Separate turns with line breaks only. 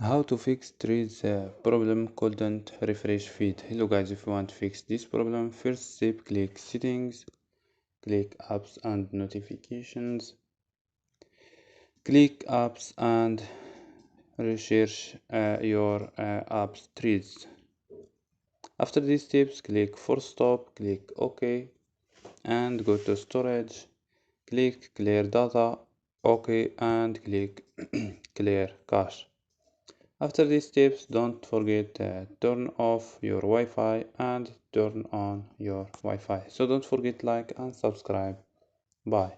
How to fix trees problem couldn't refresh feed. Hello guys, if you want to fix this problem, first step click settings, click apps and notifications, click apps and research your apps trees. After these steps, click force stop, click OK and go to storage, click clear data, OK and click clear cache. After these steps, don't forget to turn off your Wi-Fi and turn on your Wi-Fi. So don't forget like and subscribe. Bye.